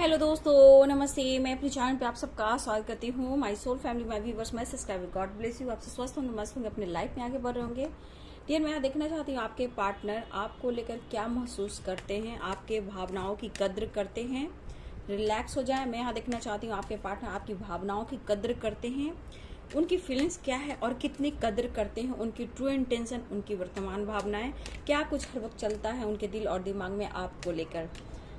Hello दोस्तों, नमस्ते। मैं अपने चैनल पे आप सबका स्वागत करती हूँ। My soul family, my viewers, my subscriber, God bless you. आपसे स्वस्थ होंगे, मस्त होंगे, अपने लाइफ में आगे बढ़ रहे होंगे। डियर, मैं यहाँ देखना चाहती हूँ आपके पार्टनर आपको लेकर क्या महसूस करते हैं, आपके भावनाओं की कद्र करते हैं। रिलैक्स हो जाए। मैं यहाँ देखना चाहती हूँ आपके पार्टनर आपकी भावनाओं की कद्र करते हैं, उनकी फीलिंग्स क्या है और कितनी कद्र करते हैं, उनकी ट्रू इंटेंशन, उनकी वर्तमान भावनाएं, क्या कुछ हर वक्त चलता है उनके दिल और दिमाग में आपको लेकर।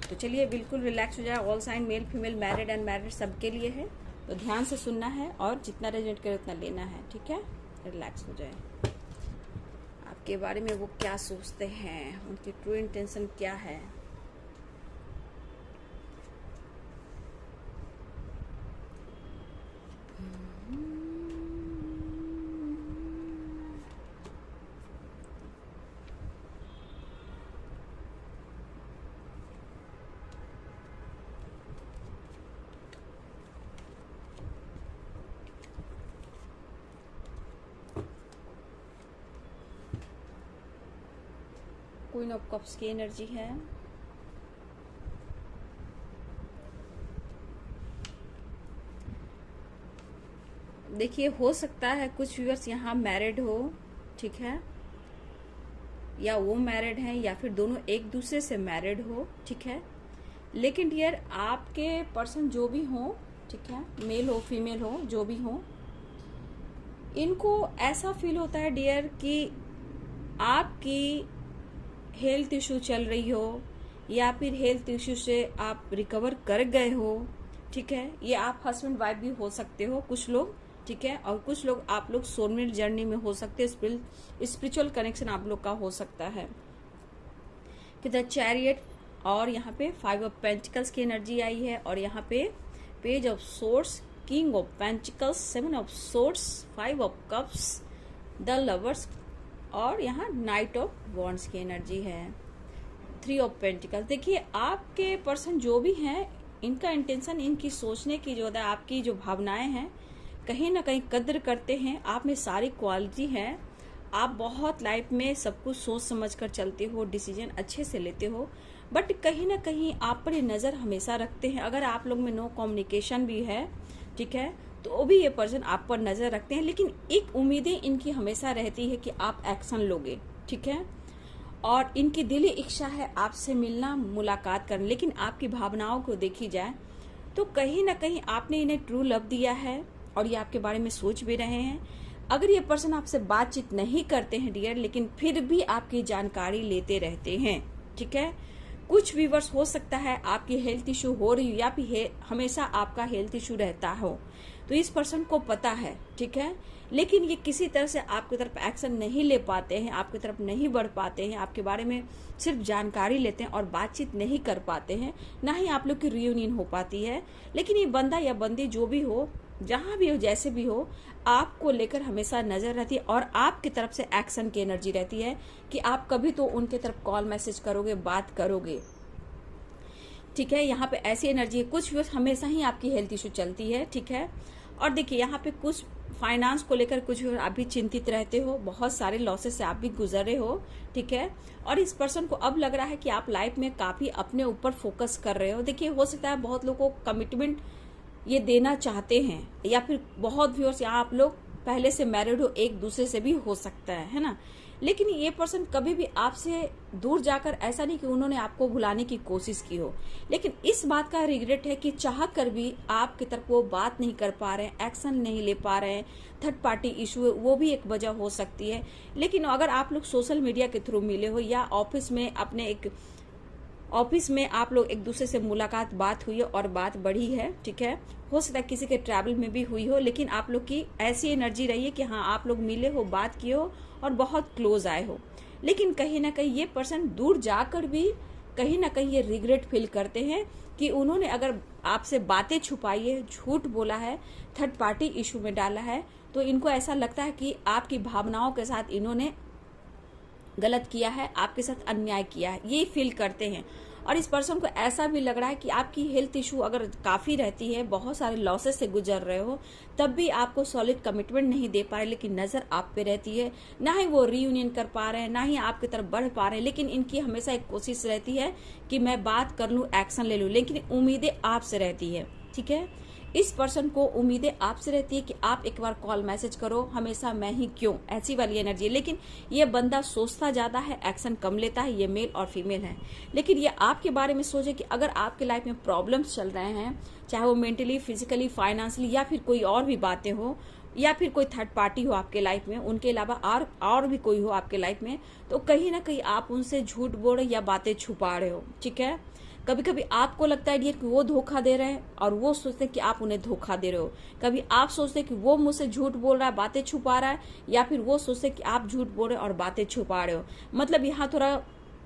तो चलिए बिल्कुल रिलैक्स हो जाए। All sign, male female, married unmarried, सबके लिए है, तो ध्यान से सुनना है और जितना रेजोनेट करे उतना लेना है। ठीक है, रिलैक्स हो जाए। आपके बारे में वो क्या सोचते हैं, उनकी ट्रू इंटेंशन क्या है। क्वीन ऑफ कप्स की एनर्जी है। देखिए, हो सकता है कुछ व्यूअर्स यहाँ मैरिड हो, ठीक है, या वो मैरिड हैं या फिर दोनों एक दूसरे से मैरिड हो, ठीक है। लेकिन डियर, आपके पर्सन जो भी हो, ठीक है, मेल हो फीमेल हो, जो भी हो, इनको ऐसा फील होता है डियर कि आपकी हेल्थ इशू चल रही हो या फिर हेल्थ इशू से आप रिकवर कर गए हो, ठीक है। ये आप हस्बैंड वाइफ भी हो सकते हो कुछ लोग, ठीक है, और कुछ लोग आप लोग सोलमेट जर्नी में हो सकते हैं, स्पिरिचुअल कनेक्शन आप लोग का हो सकता है। कि द चैरियट, और यहाँ पे 5 ऑफ पेंटिकल्स की एनर्जी आई है, और यहाँ पे page of source, king of pentacles, 7 of source, 5 of cups, the lovers, और यहाँ नाइट ऑफ वॉन्ड्स की एनर्जी है, 3 ऑफ पेंटिकल्स। देखिए, आपके पर्सन जो भी हैं, इनका इंटेंशन, इनकी सोचने की जो है, आपकी जो भावनाएं हैं, कहीं ना कहीं कद्र करते हैं। आप में सारी क्वालिटी है, आप बहुत लाइफ में सब कुछ सोच समझ कर चलते हो, डिसीजन अच्छे से लेते हो, बट कहीं ना कहीं आप पर ये नज़र हमेशा रखते हैं। अगर आप लोग में नो कम्युनिकेशन भी है, ठीक है, तो भी ये पर्सन आप पर नजर रखते हैं, लेकिन एक उम्मीदें इनकी हमेशा रहती है कि आप एक्शन लोगे, ठीक है, और इनकी दिली इच्छा है आपसे मिलना, मुलाकात करना। लेकिन आपकी भावनाओं को देखी जाए तो कहीं ना कहीं आपने इन्हें ट्रू लव दिया है और ये आपके बारे में सोच भी रहे हैं। अगर ये पर्सन आपसे बातचीत नहीं करते हैं डियर, लेकिन फिर भी आपकी जानकारी लेते रहते हैं, ठीक है। कुछ व्यूअर्स हो सकता है आपकी हेल्थ इशू हो रही हो या फिर हमेशा आपका हेल्थ इशू रहता हो, तो इस पर्सन को पता है, ठीक है, लेकिन ये किसी तरह से आपकी तरफ एक्शन नहीं ले पाते हैं, आपकी तरफ नहीं बढ़ पाते हैं, आपके बारे में सिर्फ जानकारी लेते हैं और बातचीत नहीं कर पाते हैं, ना ही आप लोग की रियूनियन हो पाती है। लेकिन ये बंदा या बंदी जो भी हो, जहां भी हो, जैसे भी हो, आपको लेकर हमेशा नजर रहती है और आपकी तरफ से एक्शन की एनर्जी रहती है कि आप कभी तो उनके तरफ कॉल मैसेज करोगे, बात करोगे, ठीक है। यहाँ पे ऐसी एनर्जी है। कुछ व्यूअर्स हमेशा ही आपकी हेल्थ इशू चलती है, ठीक है। और देखिए, यहाँ पे कुछ फाइनेंस को लेकर कुछ आप भी चिंतित रहते हो, बहुत सारे लॉसेस से आप भी गुजरे हो, ठीक है। और इस पर्सन को अब लग रहा है कि आप लाइफ में काफी अपने ऊपर फोकस कर रहे हो। देखिए, हो सकता है बहुत लोगों को कमिटमेंट ये देना चाहते हैं, या फिर बहुत व्यूअर्स यहाँ आप लोग पहले से मैरिड हो, एक दूसरे से भी हो सकता है ना। लेकिन ये पर्सन कभी भी आपसे दूर जाकर, ऐसा नहीं कि उन्होंने आपको भुलाने की कोशिश की हो, लेकिन इस बात का रिग्रेट है कि चाह कर भी आपकी तरफ वो बात नहीं कर पा रहे हैं, एक्शन नहीं ले पा रहे हैं। थर्ड पार्टी इशू, वो भी एक वजह हो सकती है। लेकिन अगर आप लोग सोशल मीडिया के थ्रू मिले हो या ऑफिस में, अपने एक ऑफिस में आप लोग एक दूसरे से मुलाकात, बात हुई है और बात बढ़ी है, ठीक है, हो सकता है किसी के ट्रैवल में भी हुई हो, लेकिन आप लोग की ऐसी एनर्जी रही है कि हाँ, आप लोग मिले हो, बात किए हो और बहुत क्लोज आए हो। लेकिन कहीं ना कहीं ये पर्सन दूर जाकर भी कहीं ना कहीं ये रिग्रेट फील करते हैं कि उन्होंने अगर आपसे बातें छुपाई है, झूठ बोला है, थर्ड पार्टी इशू में डाला है, तो इनको ऐसा लगता है कि आपकी भावनाओं के साथ इन्होंने गलत किया है, आपके साथ अन्याय किया है, ये फील करते हैं। और इस पर्सन को ऐसा भी लग रहा है कि आपकी हेल्थ इशू अगर काफी रहती है, बहुत सारे लॉसेस से गुजर रहे हो, तब भी आपको सॉलिड कमिटमेंट नहीं दे पा रहे, लेकिन नजर आप पे रहती है। ना ही वो रीयूनियन कर पा रहे हैं, ना ही आपकी तरफ बढ़ पा रहे हैं, लेकिन इनकी हमेशा एक कोशिश रहती है कि मैं बात कर लूं, एक्शन ले लूं, लेकिन उम्मीदें आपसे रहती है। ठीक है, इस पर्सन को उम्मीदें आपसे रहती है कि आप एक बार कॉल मैसेज करो, हमेशा मैं ही क्यों, ऐसी वाली एनर्जी है। लेकिन ये बंदा सोचता ज्यादा है, एक्शन कम लेता है। ये मेल और फीमेल है, लेकिन ये आपके बारे में सोचे कि अगर आपके लाइफ में प्रॉब्लम्स चल रहे हैं, चाहे वो मेंटली, फिजिकली, फाइनेंशियली या फिर कोई और भी बातें हो, या फिर कोई थर्ड पार्टी हो आपके लाइफ में, उनके अलावा और भी कोई हो आपके लाइफ में, तो कहीं ना कहीं आप उनसे झूठ बोल रहे या बातें छुपा रहे हो। ठीक है, कभी कभी आपको लगता है डियर कि वो धोखा दे रहे हैं और वो सोचते हैं कि आप उन्हें धोखा दे रहे हो। कभी आप सोचते हैं कि वो मुझसे झूठ बोल रहा है, बातें छुपा रहा है, या फिर वो सोचते हैं कि आप झूठ बोल रहे हो और बातें छुपा रहे हो। मतलब यहाँ थोड़ा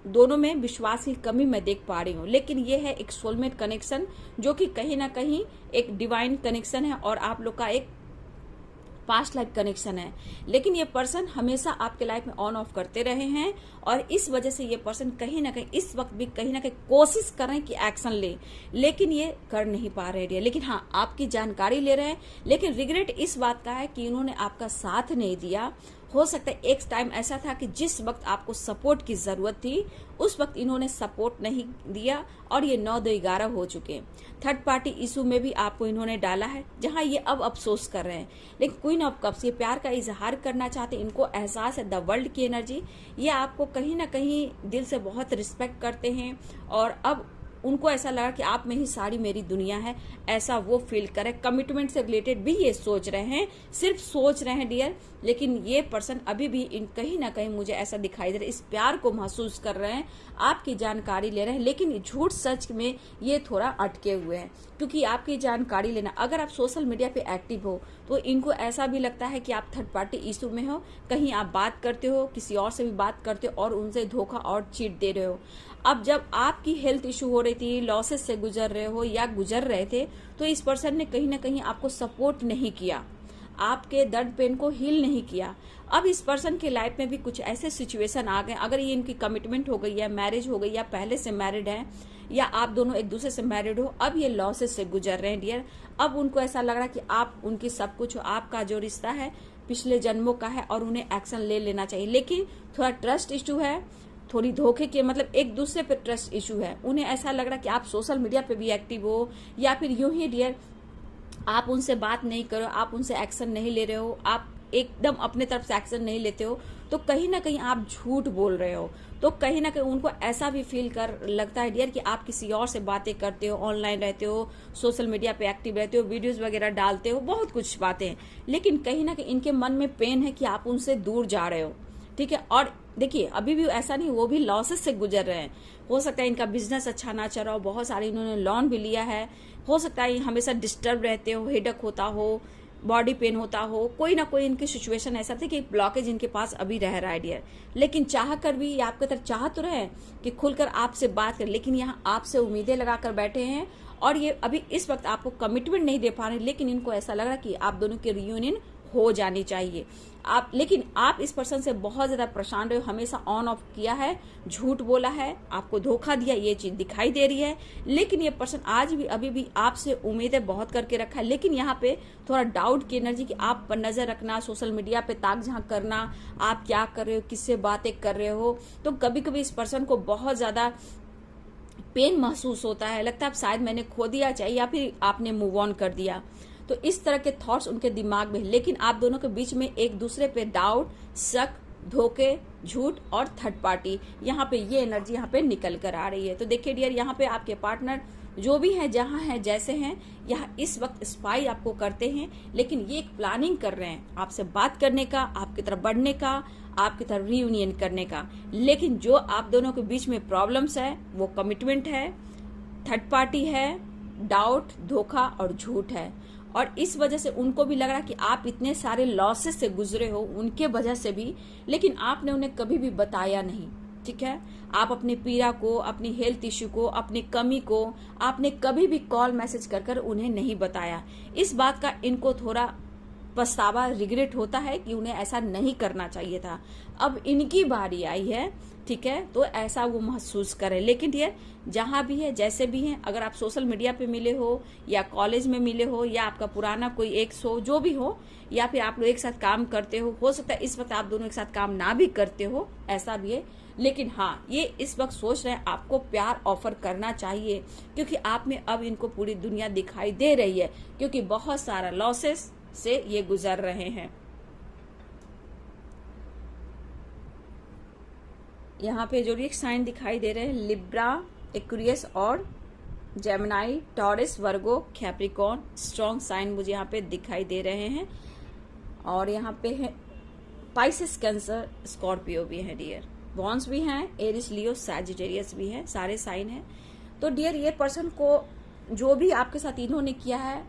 दोनों में विश्वास की कमी मैं देख पा रही हूँ। लेकिन ये है एक सोलमेट कनेक्शन, जो कि कहीं ना कहीं एक डिवाइन कनेक्शन है और आप लोग का एक पास्ट लाइफ कनेक्शन है। लेकिन ये पर्सन हमेशा आपके लाइफ में ऑन ऑफ करते रहे हैं और इस वजह से ये पर्सन कहीं ना कहीं इस वक्त भी कहीं ना कहीं कोशिश कर रहे हैं कि एक्शन ले, लेकिन ये कर नहीं पा रहे हैं। लेकिन हाँ, आपकी जानकारी ले रहे हैं, लेकिन रिग्रेट इस बात का है कि इन्होंने आपका साथ नहीं दिया। हो सकता है एक टाइम ऐसा था कि जिस वक्त आपको सपोर्ट की जरूरत थी, उस वक्त इन्होंने सपोर्ट नहीं दिया और ये 9-2-11 हो चुके। थर्ड पार्टी इशू में भी आपको इन्होंने डाला है, जहां ये अब अफसोस कर रहे हैं। लेकिन क्वीन ऑफ कप्स, ये प्यार का इजहार करना चाहते, इनको एहसास है द वर्ल्ड की एनर्जी, ये आपको कहीं ना कहीं दिल से बहुत रिस्पेक्ट करते हैं और अब उनको ऐसा लगा कि आप में ही सारी मेरी दुनिया है, ऐसा वो फील करे। कमिटमेंट से रिलेटेड भी ये सोच रहे हैं, सिर्फ सोच रहे हैं डियर, लेकिन ये पर्सन अभी भी कहीं ना कहीं मुझे ऐसा दिखाई दे रहा है, इस प्यार को महसूस कर रहे हैं, आपकी जानकारी ले रहे हैं, लेकिन झूठ सच में ये थोड़ा अटके हुए हैं। क्योंकि आपकी जानकारी लेना, अगर आप सोशल मीडिया पे एक्टिव हो तो इनको ऐसा भी लगता है कि आप थर्ड पार्टी इशू में हो, कहीं आप बात करते हो, किसी और से भी बात करते हो और उनसे धोखा और चीट दे रहे हो। अब जब आपकी हेल्थ इशू हो रही थी, लॉसेस से गुजर रहे हो या गुजर रहे थे, तो इस पर्सन ने कहीं ना कहीं आपको सपोर्ट नहीं किया, आपके दर्द पेन को हील नहीं किया। अब इस पर्सन के लाइफ में भी कुछ ऐसे सिचुएशन आ गए, अगर ये इनकी कमिटमेंट हो गई या मैरिज हो गई या पहले से मैरिड है या आप दोनों एक दूसरे से मैरिड हो, अब ये लॉसेस से गुजर रहे हैं डियर। अब उनको ऐसा लग रहा है कि आप उनकी सब कुछ हो, आपका जो रिश्ता है पिछले जन्मों का है और उन्हें एक्शन ले लेना चाहिए। लेकिन थोड़ा ट्रस्ट इशू है, थोड़ी धोखे के, मतलब एक दूसरे पे ट्रस्ट इशू है। उन्हें ऐसा लग रहा है कि आप सोशल मीडिया पे भी एक्टिव हो या फिर यूं ही डियर आप उनसे बात नहीं करो, आप उनसे एक्शन नहीं ले रहे हो, आप एकदम अपने तरफ से एक्शन नहीं लेते हो, तो कहीं ना कहीं आप झूठ बोल रहे हो। तो कहीं ना कहीं उनको ऐसा भी फील कर लगता है डियर कि आप किसी और से बातें करते हो, ऑनलाइन रहते हो, सोशल मीडिया पे एक्टिव रहते हो, वीडियोस वगैरह डालते हो, बहुत कुछ बातें, लेकिन कहीं ना कहीं इनके मन में पेन है कि आप उनसे दूर जा रहे हो। ठीक है, और देखिए अभी भी ऐसा नहीं, वो भी लॉसेस से गुजर रहे हैं। हो सकता है इनका बिजनेस अच्छा ना चल रहा हो, बहुत सारे इन्होंने लोन भी लिया है, हो सकता है हमेशा डिस्टर्ब रहते हो, हेडेक होता हो, बॉडी पेन होता हो, कोई ना कोई इनकी सिचुएशन ऐसा थी कि ब्लॉकेज इनके पास अभी रह रहा है डियर। लेकिन चाह कर भी आपके तरफ चाह तो रहे कि खुलकर आपसे बात करें, लेकिन यहाँ आपसे उम्मीदें लगाकर बैठे हैं और ये अभी इस वक्त आपको कमिटमेंट नहीं दे पा रहे। लेकिन इनको ऐसा लग रहा है कि आप दोनों की रियूनियन हो जानी चाहिए। आप, लेकिन आप इस पर्सन से बहुत ज्यादा परेशान रहे हो, हमेशा ऑन ऑफ किया है, झूठ बोला है, आपको धोखा दिया, ये चीज दिखाई दे रही है। लेकिन ये पर्सन आज भी अभी भी आपसे उम्मीदें बहुत करके रखा है। लेकिन यहाँ पे थोड़ा डाउट की एनर्जी कि आप पर नजर रखना, सोशल मीडिया पे ताक झांक करना, आप क्या कर रहे हो, किससे बातें कर रहे हो, तो कभी कभी इस पर्सन को बहुत ज्यादा पेन महसूस होता है, लगता है शायद मैंने खो दिया चाहिए या फिर आपने मूव ऑन कर दिया। तो इस तरह के थॉट्स उनके दिमाग में, लेकिन आप दोनों के बीच में एक दूसरे पे डाउट, शक, धोखे, झूठ और थर्ड पार्टी, यहाँ पे ये एनर्जी यहाँ पे निकल कर आ रही है। तो देखिए डियर, यहाँ पे आपके पार्टनर जो भी है, जहाँ है, जैसे हैं, यहाँ इस वक्त स्पाई आपको करते हैं, लेकिन ये एक प्लानिंग कर रहे हैं आपसे बात करने का, आपकी तरफ बढ़ने का, आपकी तरफ रीयूनियन करने का। लेकिन जो आप दोनों के बीच में प्रॉब्लम्स है वो कमिटमेंट है, थर्ड पार्टी है, डाउट, धोखा और झूठ है। और इस वजह से उनको भी लग रहा है कि आप इतने सारे लॉसेस से गुजरे हो उनके वजह से भी, लेकिन आपने उन्हें कभी भी बताया नहीं। ठीक है, आप अपनी पीड़ा को, अपनी हेल्थ इश्यू को, अपनी कमी को आपने कभी भी कॉल मैसेज कर कर उन्हें नहीं बताया। इस बात का इनको थोड़ा पछतावा, रिग्रेट होता है कि उन्हें ऐसा नहीं करना चाहिए था। अब इनकी बारी आई है, ठीक है, तो ऐसा वो महसूस करें। लेकिन डियर, जहां भी है, जैसे भी है, अगर आप सोशल मीडिया पे मिले हो या कॉलेज में मिले हो या आपका पुराना कोई एक्स हो, जो भी हो, या फिर आप लोग एक साथ काम करते हो सकता है इस वक्त आप दोनों एक साथ काम ना भी करते हो, ऐसा भी है। लेकिन हाँ, ये इस वक्त सोच रहे हैं आपको प्यार ऑफर करना चाहिए, क्योंकि आप में अब इनको पूरी दुनिया दिखाई दे रही है, क्योंकि बहुत सारा लॉसेस से ये गुजर रहे हैं। यहाँ पे जो एक साइन दिखाई दे रहे हैं, लिब्रा, एक्वेरियस और जेमिनी, टॉरस, वर्गो, कैप्रिकॉर्न, स्ट्रॉन्ग साइन मुझे यहाँ पे दिखाई दे रहे हैं। और यहाँ पे है पाइसेस, कैंसर, स्कॉर्पियो भी है डियर, बॉन्स भी हैं, एरिस, लियो, सैजिटेरियस भी है, सारे साइन हैं। तो डियर, ये पर्सन को जो भी आपके साथ इन्होंने किया है,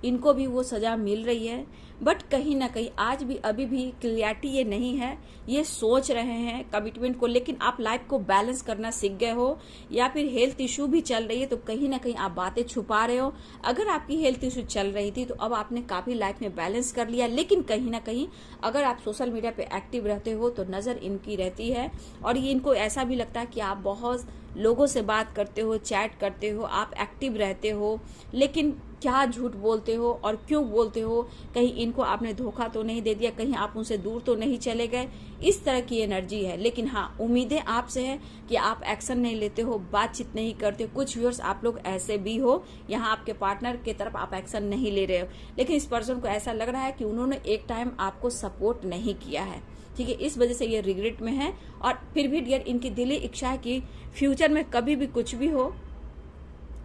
इनको भी वो सजा मिल रही है। बट कहीं ना कहीं आज भी अभी भी क्लियरिटी ये नहीं है, ये सोच रहे हैं कमिटमेंट को, लेकिन आप लाइफ को बैलेंस करना सीख गए हो, या फिर हेल्थ इशू भी चल रही है तो कहीं ना कहीं आप बातें छुपा रहे हो। अगर आपकी हेल्थ इशू चल रही थी तो अब आपने काफी लाइफ में बैलेंस कर लिया, लेकिन कहीं ना कहीं अगर आप सोशल मीडिया पे एक्टिव रहते हो तो नजर इनकी रहती है, और ये इनको ऐसा भी लगता है कि आप बहुत लोगों से बात करते हो, चैट करते हो, आप एक्टिव रहते हो, लेकिन क्या झूठ बोलते हो और क्यों बोलते हो, कहीं इनको आपने धोखा तो नहीं दे दिया, कहीं आप उनसे दूर तो नहीं चले गए, इस तरह की एनर्जी है। लेकिन हाँ, उम्मीदें आपसे है कि आप एक्शन नहीं लेते हो, बातचीत नहीं करते हो। कुछ व्यूअर्स आप लोग ऐसे भी हो, यहाँ आपके पार्टनर की तरफ आप एक्शन नहीं ले रहे हो, लेकिन इस पर्सन को ऐसा लग रहा है कि उन्होंने एक टाइम आपको सपोर्ट नहीं किया है, ठीक है, इस वजह से ये रिग्रेट में है। और फिर भी डियर, इनकी दिली इच्छा है कि फ्यूचर में कभी भी कुछ भी हो,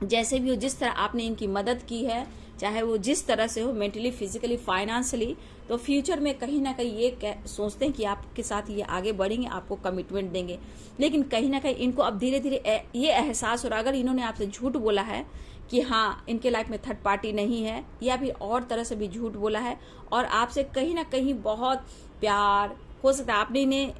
जैसे भी हो, जिस तरह आपने इनकी मदद की है, चाहे वो जिस तरह से हो, मेंटली, फिजिकली, फाइनेंशियली, तो फ्यूचर में कहीं ना कहीं ये सोचते हैं कि आपके साथ ये आगे बढ़ेंगे, आपको कमिटमेंट देंगे। लेकिन कहीं ना कहीं इनको अब धीरे धीरे ये एहसास हो रहा है, अगर इन्होंने आपसे झूठ बोला है कि हाँ इनके लाइफ में थर्ड पार्टी नहीं है, या फिर और तरह से भी झूठ बोला है, और आपसे कहीं ना कहीं बहुत प्यार, हो सकता है आपने इन्हें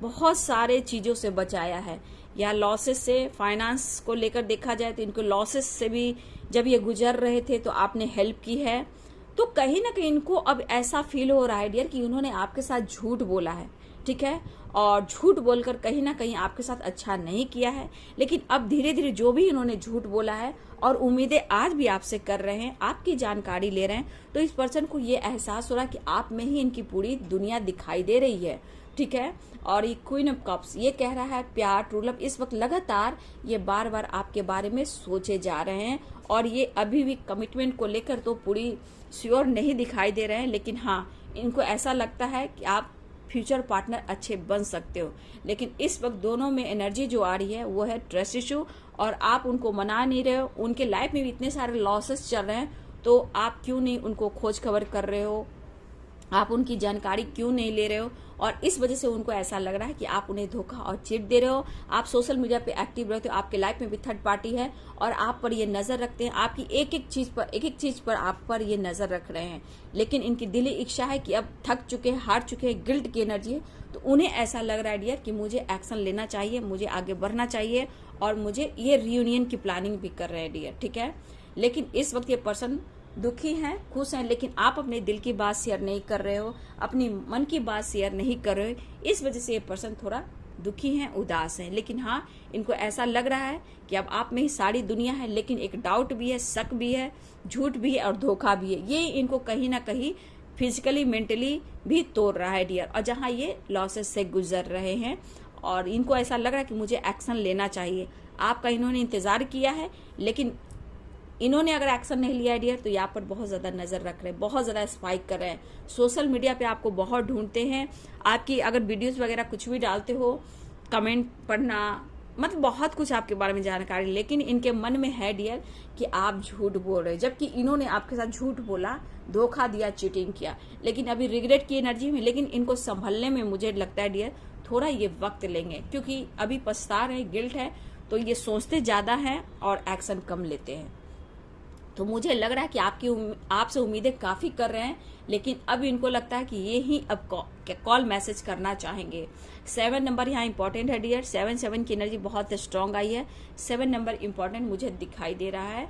बहुत सारे चीजों से बचाया है, या लॉसेस से, फाइनेंस को लेकर देखा जाए तो इनको लॉसेस से भी जब ये गुजर रहे थे तो आपने हेल्प की है। तो कहीं ना कहीं इनको अब ऐसा फील हो रहा है डियर कि उन्होंने आपके साथ झूठ बोला है, ठीक है, और झूठ बोलकर कहीं ना कहीं आपके साथ अच्छा नहीं किया है। लेकिन अब धीरे धीरे जो भी इन्होंने झूठ बोला है और उम्मीदें आज भी आपसे कर रहे हैं, आपकी जानकारी ले रहे हैं, तो इस पर्सन को ये एहसास हो रहा है कि आप में ही इनकी पूरी दुनिया दिखाई दे रही है, ठीक है। और ये क्वीन ऑफ कप्स ये कह रहा है प्यार, ट्रू लव, इस वक्त लगातार ये बार बार आपके बारे में सोचे जा रहे हैं, और ये अभी भी कमिटमेंट को लेकर तो पूरी श्योर नहीं दिखाई दे रहे हैं। लेकिन हाँ, इनको ऐसा लगता है कि आप फ्यूचर पार्टनर अच्छे बन सकते हो। लेकिन इस वक्त दोनों में एनर्जी जो आ रही है वो है ट्रस्ट इशू, और आप उनको मना नहीं रहे हो। उनके लाइफ में भी इतने सारे लॉसेस चल रहे हैं, तो आप क्यों नहीं उनको खोज खबर कर रहे हो, आप उनकी जानकारी क्यों नहीं ले रहे हो, और इस वजह से उनको ऐसा लग रहा है कि आप उन्हें धोखा और चिट दे रहे हो। आप सोशल मीडिया पे एक्टिव रहते हो, आपके लाइफ में भी थर्ड पार्टी है, और आप पर ये नजर रखते हैं, आपकी एक एक चीज पर आप पर ये नजर रख रहे हैं। लेकिन इनकी दिली इच्छा है कि अब थक चुके हैं, हार चुके हैं, गिल्ट की एनर्जी है, तो उन्हें ऐसा लग रहा है डियर कि मुझे एक्शन लेना चाहिए, मुझे आगे बढ़ना चाहिए, और मुझे ये रियूनियन की प्लानिंग भी कर रहे हैं डियर, ठीक है। लेकिन इस वक्त ये पर्सन दुखी हैं, खुश हैं, लेकिन आप अपने दिल की बात शेयर नहीं कर रहे हो, अपनी मन की बात शेयर नहीं कर रहे हो, इस वजह से ये पर्सन थोड़ा दुखी हैं, उदास हैं। लेकिन हाँ, इनको ऐसा लग रहा है कि अब आप में ही सारी दुनिया है, लेकिन एक डाउट भी है, शक भी है, झूठ भी है और धोखा भी है। ये इनको कहीं ना कहीं फिजिकली, मेंटली भी तोड़ रहा है डियर, और जहाँ ये लॉसेस से गुजर रहे हैं, और इनको ऐसा लग रहा है कि मुझे एक्शन लेना चाहिए। आपका इन्होंने इंतजार किया है, लेकिन इन्होंने अगर एक्शन नहीं लिया डियर तो यहाँ पर बहुत ज्यादा नजर रख रहे हैं, बहुत ज्यादा स्पाइक कर रहे हैं। सोशल मीडिया पे आपको बहुत ढूंढते हैं, आपकी अगर वीडियोस वगैरह कुछ भी डालते हो, कमेंट पढ़ना, मतलब बहुत कुछ आपके बारे में जानकारी, लेकिन इनके मन में है डियर कि आप झूठ बोल रहे हैं, जबकि इन्होंने आपके साथ झूठ बोला, धोखा दिया, चीटिंग किया, लेकिन अभी रिग्रेट की एनर्जी में। लेकिन इनको संभलने में मुझे लगता है डियर थोड़ा ये वक्त लेंगे, क्योंकि अभी पछता रहे, गिल्ट है, तो ये सोचते ज्यादा है और एक्शन कम लेते हैं। तो मुझे लग रहा है कि आपसे उम्मीदें काफी कर रहे हैं, लेकिन अब इनको लगता है कि ये ही अब कॉल मैसेज करना चाहेंगे। 7 नंबर यहाँ इंपॉर्टेंट है डियर, 7 की एनर्जी बहुत स्ट्रांग आई है। 7 नंबर इंपॉर्टेंट मुझे दिखाई दे रहा है।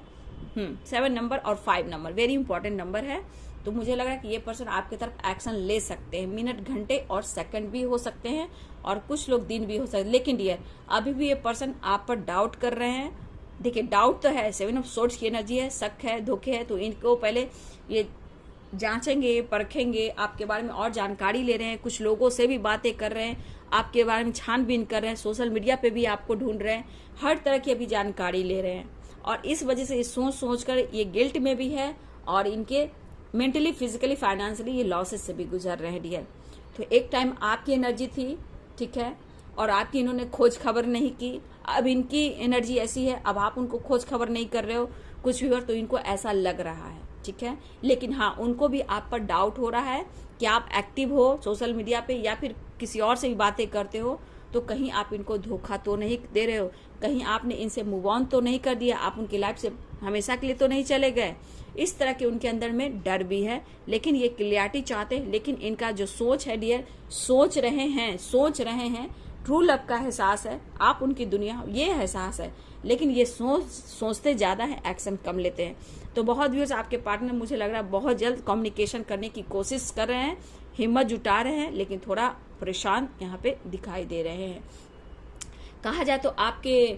7 नंबर और 5 नंबर वेरी इंपॉर्टेंट नंबर है। तो मुझे लग रहा है कि ये पर्सन आपकी तरफ एक्शन ले सकते हैं। मिनट, घंटे और सेकंड भी हो सकते हैं और कुछ लोग दिन भी हो सकते हैं। लेकिन डियर, अभी भी ये पर्सन आप पर डाउट कर रहे हैं। देखिए, डाउट तो है, 7 ऑफ सोर्ड्स की एनर्जी है, शक है, धोखे है, तो इनको पहले ये जांचेंगे, परखेंगे, आपके बारे में और जानकारी ले रहे हैं, कुछ लोगों से भी बातें कर रहे हैं, आपके बारे में छानबीन कर रहे हैं, सोशल मीडिया पे भी आपको ढूंढ रहे हैं, हर तरह की अभी जानकारी ले रहे हैं। और इस वजह से ये सोच कर ये गिल्ट में भी है और इनके मेंटली, फिजिकली, फाइनेंशियली ये लॉसेस से भी गुजर रहे हैं डियर। तो एक टाइम आपकी एनर्जी थी, ठीक है, और आपकी इन्होंने खोज खबर नहीं की। अब इनकी एनर्जी ऐसी है, अब आप उनको खोज खबर नहीं कर रहे हो कुछ भी, तो इनको ऐसा लग रहा है, ठीक है। लेकिन हाँ, उनको भी आप पर डाउट हो रहा है कि आप एक्टिव हो सोशल मीडिया पे या फिर किसी और से भी बातें करते हो, तो कहीं आप इनको धोखा तो नहीं दे रहे हो, कहीं आपने इनसे मूव ऑन तो नहीं कर दिया, आप उनकी लाइफ से हमेशा के लिए तो नहीं चले गए। इस तरह के उनके अंदर में डर भी है, लेकिन ये क्लियरिटी चाहते हैं। लेकिन इनका जो सोच है डियर, सोच रहे हैं, ट्रू लव का एहसास है, आप उनकी दुनिया, ये एहसास है, लेकिन ये सोचते ज्यादा है, एक्शन कम लेते हैं। तो बहुत व्यूअर्स, आपके पार्टनर मुझे लग रहा है बहुत जल्द कम्युनिकेशन करने की कोशिश कर रहे हैं, हिम्मत जुटा रहे हैं, लेकिन थोड़ा परेशान यहाँ पे दिखाई दे रहे हैं। कहा जाए तो आपके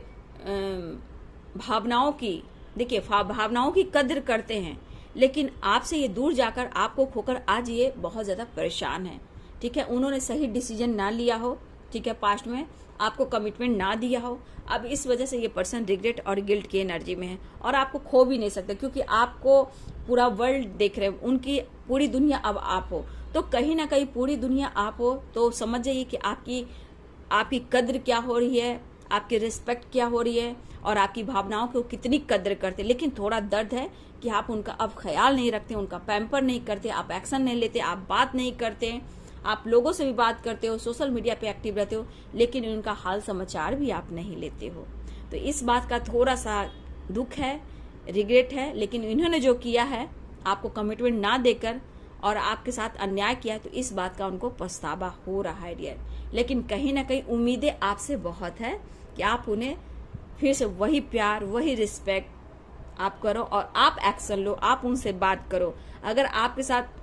भावनाओं की, देखिए, भावनाओं की कद्र करते हैं, लेकिन आपसे ये दूर जाकर, आपको खोकर आज ये बहुत ज्यादा परेशान है, ठीक है। उन्होंने सही डिसीजन ना लिया हो, ठीक है, पास्ट में आपको कमिटमेंट ना दिया हो, अब इस वजह से ये पर्सन रिग्रेट और गिल्ट की एनर्जी में है और आपको खो भी नहीं सकते, क्योंकि आपको पूरा वर्ल्ड देख रहे हैं, उनकी पूरी दुनिया अब आप हो। तो कहीं ना कहीं पूरी दुनिया आप हो, तो समझ जाइए कि आपकी कद्र क्या हो रही है, आपकी रिस्पेक्ट क्या हो रही है और आपकी भावनाओं को कितनी कद्र करते। लेकिन थोड़ा दर्द है कि आप उनका अब ख्याल नहीं रखते, उनका पैम्पर नहीं करते, आप एक्शन नहीं लेते, आप बात नहीं करते, आप लोगों से भी बात करते हो, सोशल मीडिया पे एक्टिव रहते हो, लेकिन उनका हाल समाचार भी आप नहीं लेते हो। तो इस बात का थोड़ा सा दुख है, रिग्रेट है। लेकिन इन्होंने जो किया है, आपको कमिटमेंट ना देकर और आपके साथ अन्याय किया है, तो इस बात का उनको पछतावा हो रहा है डियर। लेकिन कहीं ना कहीं उम्मीदें आपसे बहुत है कि आप उन्हें फिर से वही प्यार, वही रिस्पेक्ट आप करो और आप एक्शन लो, आप उनसे बात करो। अगर आपके साथ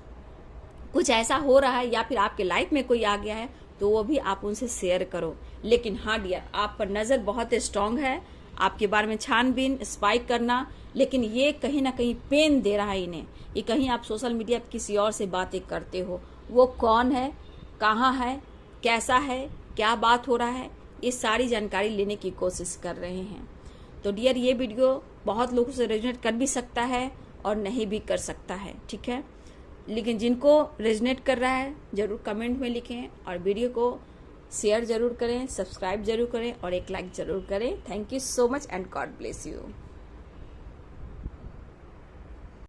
कुछ ऐसा हो रहा है या फिर आपके लाइफ में कोई आ गया है, तो वो भी आप उनसे शेयर करो। लेकिन हाँ डियर, आप पर नजर बहुत स्ट्रांग है, आपके बारे में छानबीन, स्पाइक करना, लेकिन ये कहीं ना कहीं पेन दे रहा है इन्हें। ये कहीं आप सोशल मीडिया पर किसी और से बातें करते हो, वो कौन है, कहाँ है, कैसा है, क्या बात हो रहा है, ये सारी जानकारी लेने की कोशिश कर रहे हैं। तो डियर, ये वीडियो बहुत लोगों से रेजोनेट कर भी सकता है और नहीं भी कर सकता है, ठीक है। लेकिन जिनको रेजोनेट कर रहा है जरूर कमेंट में लिखें और वीडियो को शेयर जरूर करें, सब्सक्राइब जरूर करें और एक लाइक जरूर करें। Thank you so much and God bless you.